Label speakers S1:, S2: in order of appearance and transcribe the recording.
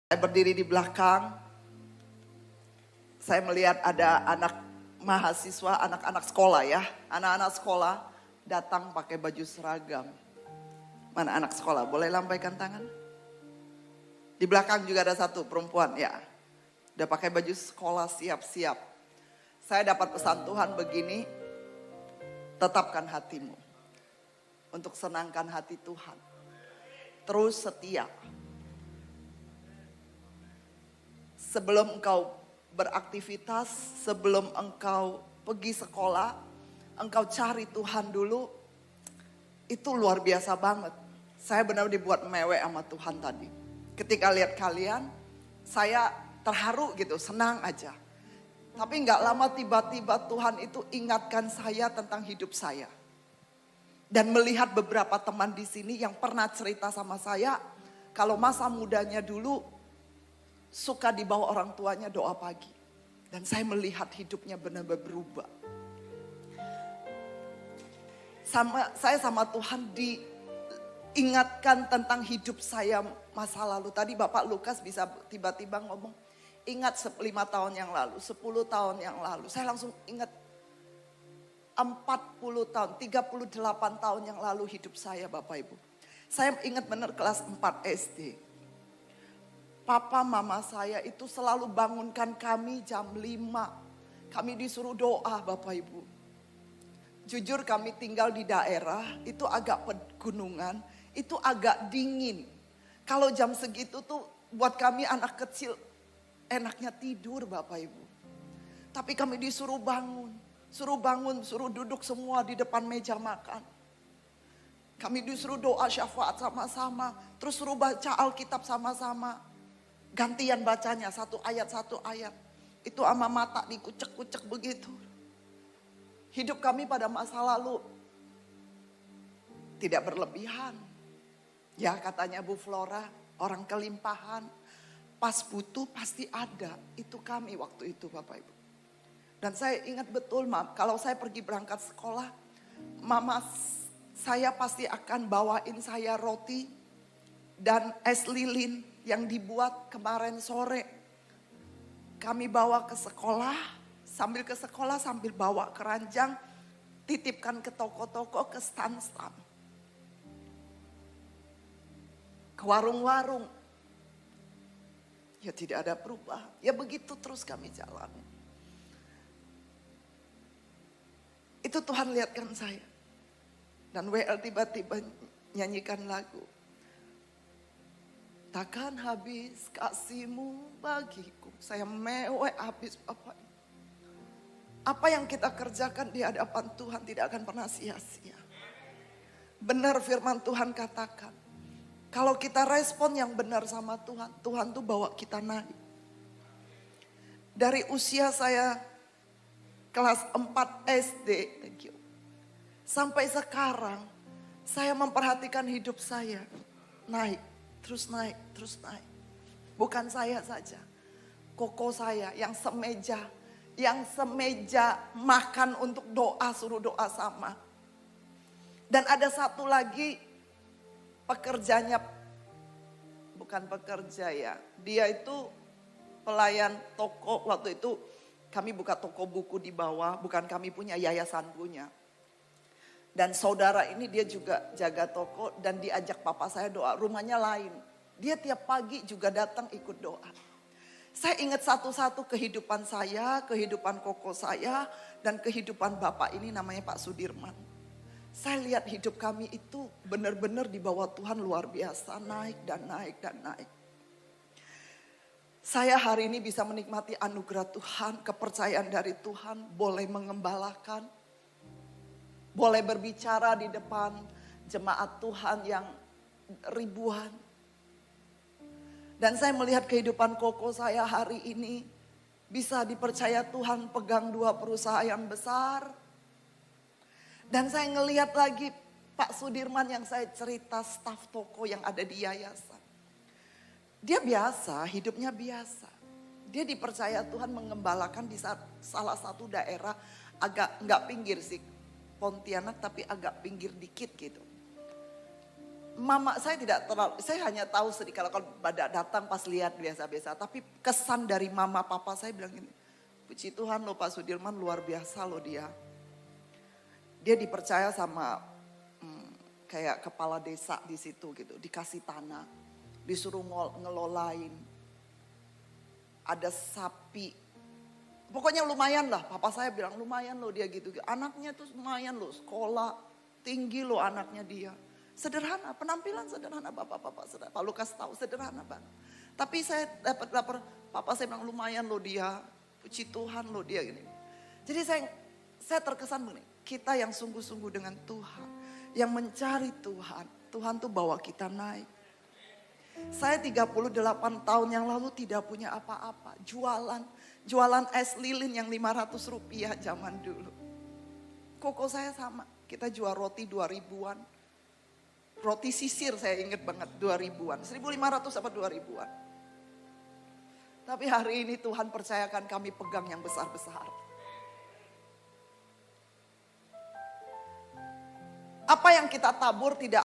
S1: Saya berdiri di belakang, saya melihat ada anak mahasiswa, anak-anak sekolah ya. Anak-anak sekolah datang pakai baju seragam. Mana anak sekolah? Boleh lambaikan tangan? Di belakang juga ada satu perempuan ya. Udah pakai baju sekolah siap-siap. Saya dapat pesan Tuhan begini, tetapkan hatimu. Untuk senangkan hati Tuhan. Terus setia. Sebelum engkau beraktivitas, sebelum engkau pergi sekolah, engkau cari Tuhan dulu, itu luar biasa banget. Saya benar dibuat mewek sama Tuhan tadi. Ketika lihat kalian, saya terharu gitu, senang aja. Tapi nggak lama tiba-tiba Tuhan itu ingatkan saya tentang hidup saya. Dan melihat beberapa teman di sini yang pernah cerita sama saya, kalau masa mudanya dulu, suka dibawa orang tuanya doa pagi. Dan saya melihat hidupnya benar-benar berubah. Saya sama Tuhan diingatkan tentang hidup saya masa lalu. Tadi Bapak Lukas bisa tiba-tiba ngomong, ingat 5 tahun yang lalu, 10 tahun yang lalu. Saya langsung ingat 40 tahun, 38 tahun yang lalu hidup saya Bapak Ibu. Saya ingat benar kelas 4 SD. Papa mama saya itu selalu bangunkan kami jam 5. Kami disuruh doa Bapak Ibu. Jujur kami tinggal di daerah itu agak pegunungan, itu agak dingin. Kalau jam segitu tuh buat kami anak kecil enaknya tidur Bapak Ibu. Tapi kami disuruh bangun, suruh duduk semua di depan meja makan. Kami disuruh doa syafaat sama-sama, terus suruh baca Alkitab sama-sama. Gantian bacanya satu ayat. Itu sama mata dikucek-kucek begitu. Hidup kami pada masa lalu tidak berlebihan. Ya katanya Bu Flora, orang kelimpahan. Pas butuh pasti ada. Itu kami waktu itu Bapak Ibu. Dan saya ingat betul kalau saya pergi berangkat sekolah. Mama saya pasti akan bawain saya roti dan es lilin yang dibuat kemarin sore. Kami bawa ke sekolah, sambil bawa keranjang, titipkan ke toko-toko, ke stand-stand. Ke warung-warung. Ya tidak ada perubahan. Ya begitu terus kami jalan. Itu Tuhan lihatkan saya. Dan WL tiba-tiba nyanyikan lagu. Takkan habis kasih-Mu bagiku. Saya mewek habis Bapak. Apa yang kita kerjakan di hadapan Tuhan tidak akan pernah sia-sia. Benar firman Tuhan katakan. Kalau kita respon yang benar sama Tuhan, Tuhan tuh bawa kita naik. Dari usia saya kelas 4 SD, sampai sekarang saya memperhatikan hidup saya naik. Terus naik. Bukan saya saja. Koko saya yang semeja makan untuk doa, suruh doa sama. Dan ada satu lagi pekerjanya, bukan pekerja ya. Dia itu pelayan toko, waktu itu kami buka toko buku di bawah, bukan kami punya, yayasan punya. Dan saudara ini dia juga jaga toko dan diajak papa saya doa. Rumahnya lain. Dia tiap pagi juga datang ikut doa. Saya ingat satu-satu kehidupan saya, kehidupan koko saya, dan kehidupan bapak ini namanya Pak Sudirman. Saya lihat hidup kami itu benar-benar di bawah Tuhan luar biasa. Naik dan naik dan naik. Saya hari ini bisa menikmati anugerah Tuhan, kepercayaan dari Tuhan, boleh mengembalakan. Boleh berbicara di depan jemaat Tuhan yang ribuan. Dan saya melihat kehidupan koko saya hari ini bisa dipercaya Tuhan pegang 2 perusahaan besar. Dan saya ngelihat lagi Pak Sudirman yang saya cerita staf toko yang ada di yayasan. Dia biasa, hidupnya biasa. Dia dipercaya Tuhan mengembalakan di salah satu daerah agak nggak pinggir sih. Pontianak tapi agak pinggir dikit gitu. Mama saya tidak terlalu, saya hanya tahu sedikit kalau badak datang pas lihat biasa-biasa. Tapi kesan dari mama papa saya bilang gini, puji Tuhan loh Pak Sudirman luar biasa loh dia. Dia dipercaya sama kayak kepala desa di situ gitu, dikasih tanah, disuruh ngelolain. Ada sapi, pokoknya lumayan lah. Papa saya bilang lumayan loh dia gitu. Anaknya tuh lumayan loh, sekolah tinggi loh anaknya dia. Sederhana, penampilan sederhana bapak-bapak. Pak Lukas tahu sederhana banget. Tapi saya dapat lapor, papa saya bilang lumayan loh dia. Puji Tuhan loh dia gini. Jadi saya terkesan begini, kita yang sungguh-sungguh dengan Tuhan. Yang mencari Tuhan, Tuhan tuh bawa kita naik. Saya 38 tahun yang lalu tidak punya apa-apa. Jualan es lilin yang 500 rupiah zaman dulu. Koko saya sama, kita jual roti 2000-an. Roti sisir saya ingat banget 2000-an, 1500 apa 2000-an. Tapi hari ini Tuhan percayakan kami pegang yang besar-besar. Apa yang kita tabur tidak